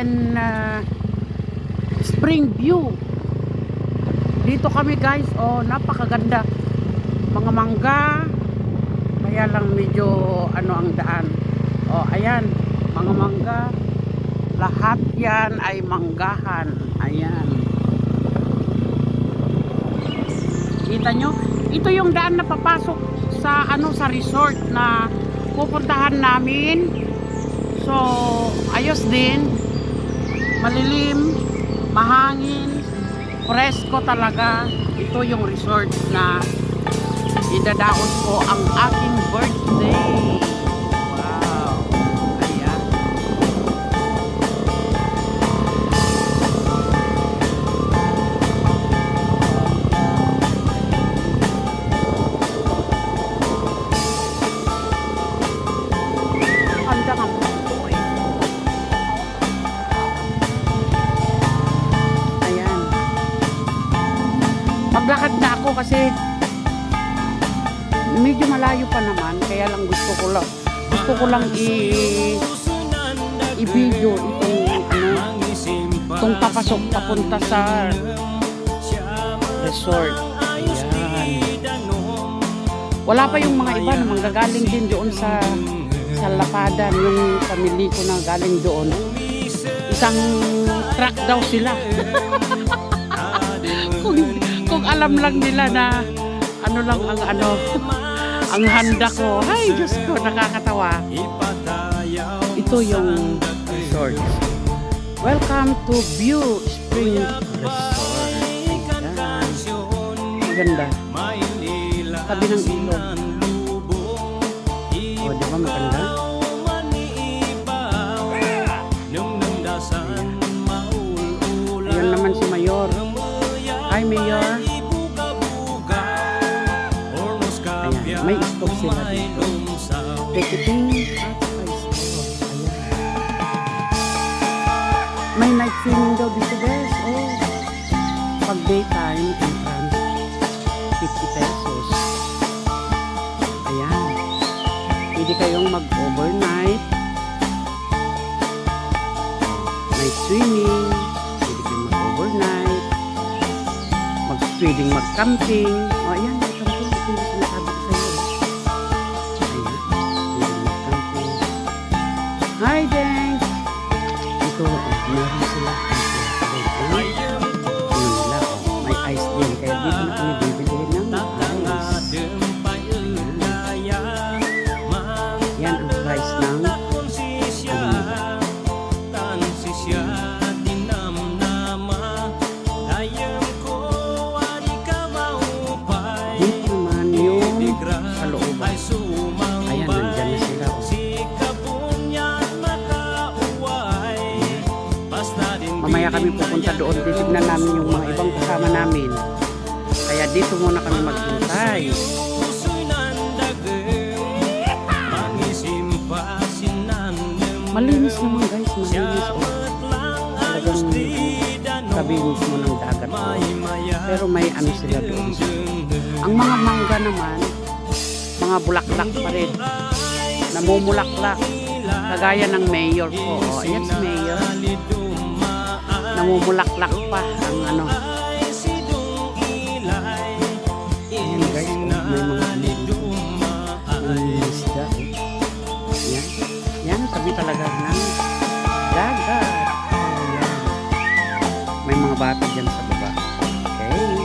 and Spring View. Dito kami guys, oh napakaganda. Mga mangga, kaya lang medyo ano ang daan. Oh ayan, mga mangga. Lahat yan ay manggahan. Ayan. Kita nyo? Ito yung daan na papasok sa ano sa resort na pupuntahan namin. So, ayos din. Malilim, mahangin, presko talaga. Ito yung resort na idadaos ko ang aking birthday. Wow. Ayan. Handa ka mo. Ayan. Maglakad na ako kasi medyo malayo pa naman, kaya lang gusto ko lang i-video itong papasok papunta sa resort. Ayan. Wala pa yung mga iba na manggagaling din doon sa Lapadan, yung pamilya ko na galing doon. Isang truck daw sila. kung alam lang nila na ano lang ang handa ko. Ay, Diyos ko, nakakatawa. Ito yung resort. Welcome to View Spring Resort. Ayan. Maganda. Tabi ng ilog. O, di ba maganda? Ayan naman si Mayor. Hi, Mayor. May stove sila dito. Ticketing at may stove. Ayan. May night swimming daw dito guys. Oh. Pag daytime entrance 50 pesos. Ayan. Pwede kayong mag-overnight. Night swimming. Pwede kayong mag-overnight. Pwedeng mag-camping. O ayan, may camping. Ito yung sinasabi ko sa'yo. Hi, Deng! Ito, meron sila. Ano nila, may ice din. Kaya dito na kami bibili ng ice. Yan ang price ng ano nila. Dito naman yung sa looban. Ayan, nandyan na sila. Mamaya kami pupunta doon. Titignan namin yung mga ibang kasama namin. Kaya dito muna kami maghintay. Malinis naman guys. Malinis. Talagang tabi mismo ng dagat. Pero may ano sila doon. Ang mga mangga naman, mga bulaklak pa rin. Namumulaklak. Kagaya ng mayor ko. O, ayan si mayor. Namumulaklak pa ang ano. Ayan guys, may mga isda. Ayan. Ayan, tabi talaga ng dagat. Ayan. May mga bata dyan sa baba. Okay.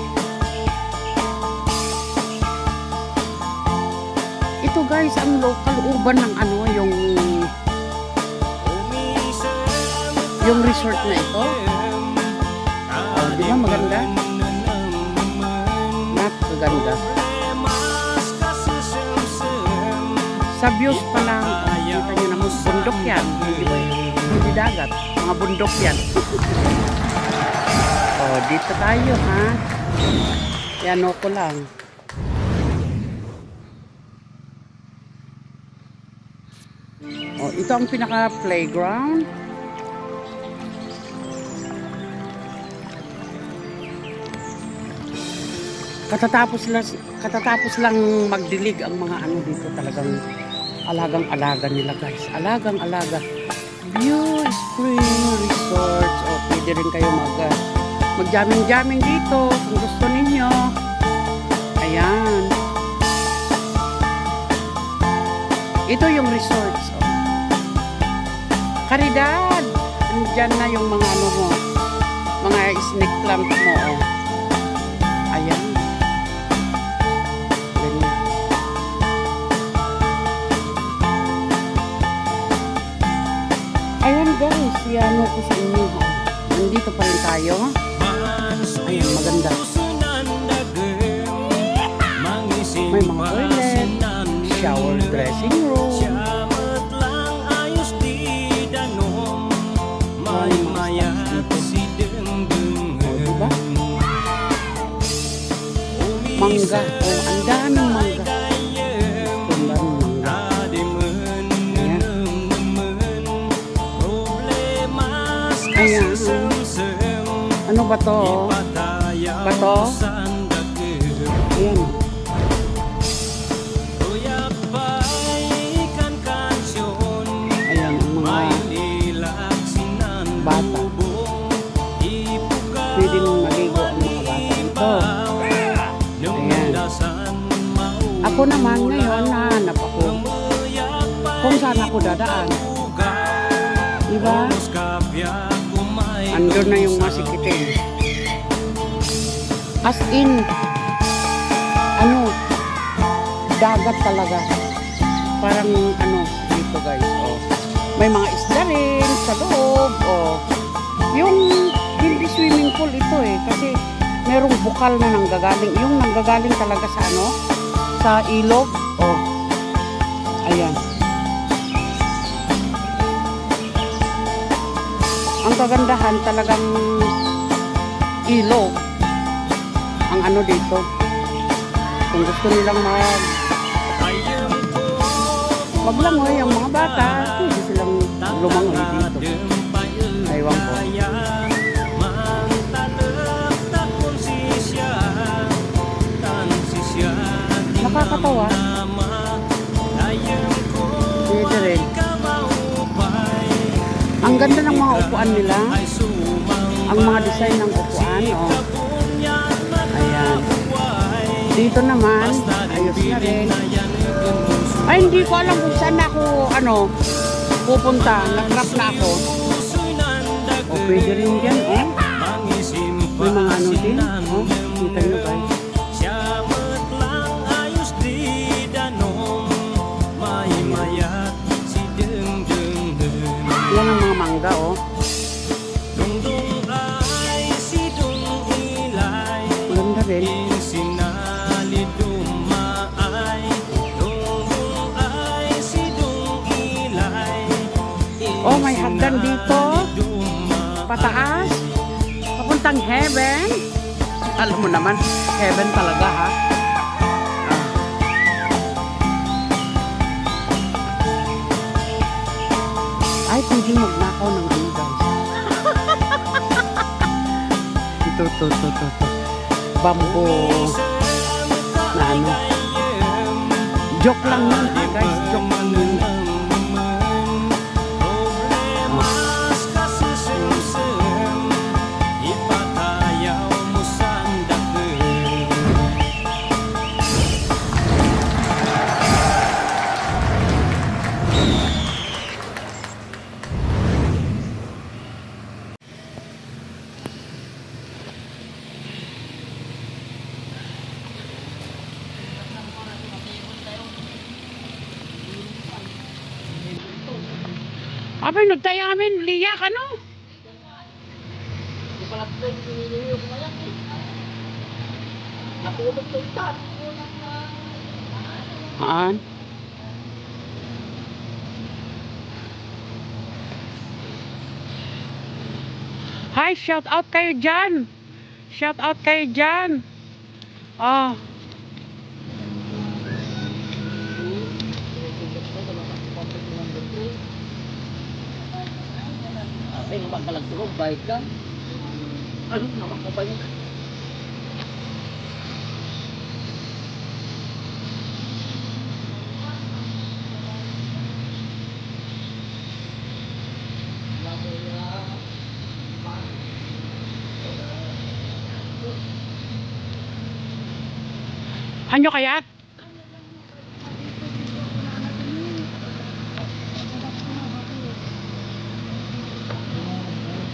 Ito guys, ang local urban ng ano, yung resort na ito. Oh, di ba maganda? Napakaganda. Sa views pa lang, kita nyo naman, bundok yan. Hindi dagat, mga bundok yan. Oh, dito tayo ha. Yan ko lang. Oh, ito ang pinaka playground. Katatapos lang magdilig ang mga ano dito, talagang alagang-alaga nila guys. Alagang-alaga. View Spring Resorts. O, pwede rin kayo mag-jamming-jamming dito kung gusto ninyo. Ayan. Ito yung resorts. O. Caridad! Andyan na yung mga ano mo. Mga snake plant mo. O. Ayan. Ganyan. Ayan guys, yan ko sa inyo. Nandito pa rin tayo. Ayan, maganda. May mga toilet, shower dressing room. Diba? Mangga. Oh, ang daming mangga. Ayan. Ano ba to? Bato? Ayan. Ayan ang mga bata. Pwede nang maligo ang mga bata nito. Ayan. Ako naman ngayon, nahanap ako kung saan ako dadaan. Diba? Andun na yung masikitin. As in, ano, dagat talaga. Parang, ano, dito guys, oh. May mga isda rin sa loob, oh. Yung, hindi swimming pool ito kasi merong bukal na nanggagaling. Yung nanggagaling talaga sa ano, sa ilog, oh. Ayan. Ang kagandahan talagang ilog ang ano dito. Kung gusto nilang maglangoy ang mga bata, pwede silang lumangoy dito. Aywan ko. Nakakatawa. Pwede rin. Ang ganda ng mga upuan nila. Ang mga design ng upuan, oh. Ayan. Dito naman, ayos na rin. Ay, hindi ko alam kung saan ako, ano, pupunta. Nag-drop na ako. O, pwede rin dyan, oh. May mga ano din, oh. Kita nyo, guys. Yan ang mga mangga, oh. Maganda rin. Oh, may hagdan dito. Pataas. Papuntang heaven. Alam mo naman, heaven talaga, ha? Ay, pwede magnakaw ng ano, guys. Ito. Bamboo. Na ano. Joke lang yun, guys. Joke lang yun. Abay, nagtaya kami, liyak, ano? Haan? Hi, shout out kayo dyan. Shout out kayo dyan. Oh. Ay, mapagkalagturog, bayad ka. Ano, nakakabayad ka. Hanyo kayat?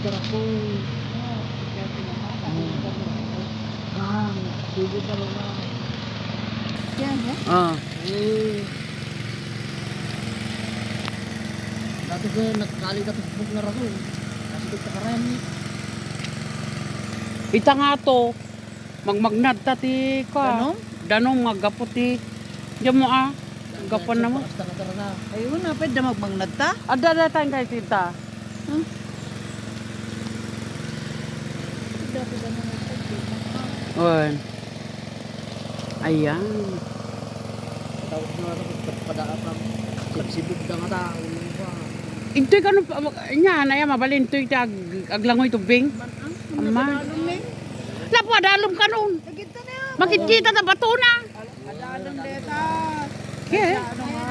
Sarap po. Sige pa rin na. Yan, eh? Ah. Dati ko nagkali ka Facebook na raso. Kasi ko karami. Ita nga to. Magmagnad ta ti ko. Danong? Danong magapot ti. Diyan mo ah. Gapon na mo. Ayun na, pwede magmagnad ta. Ada tayong kay tita. On. Ayan. Tawag na ako padaan pa. Sibsibog na nga ta. Ito'y kano nya na ya mabalin to'y aglangoy tubing. Ama. Lapo adalom kanon. Makikita ta bato na. Adalong deta. Ke. Ano nga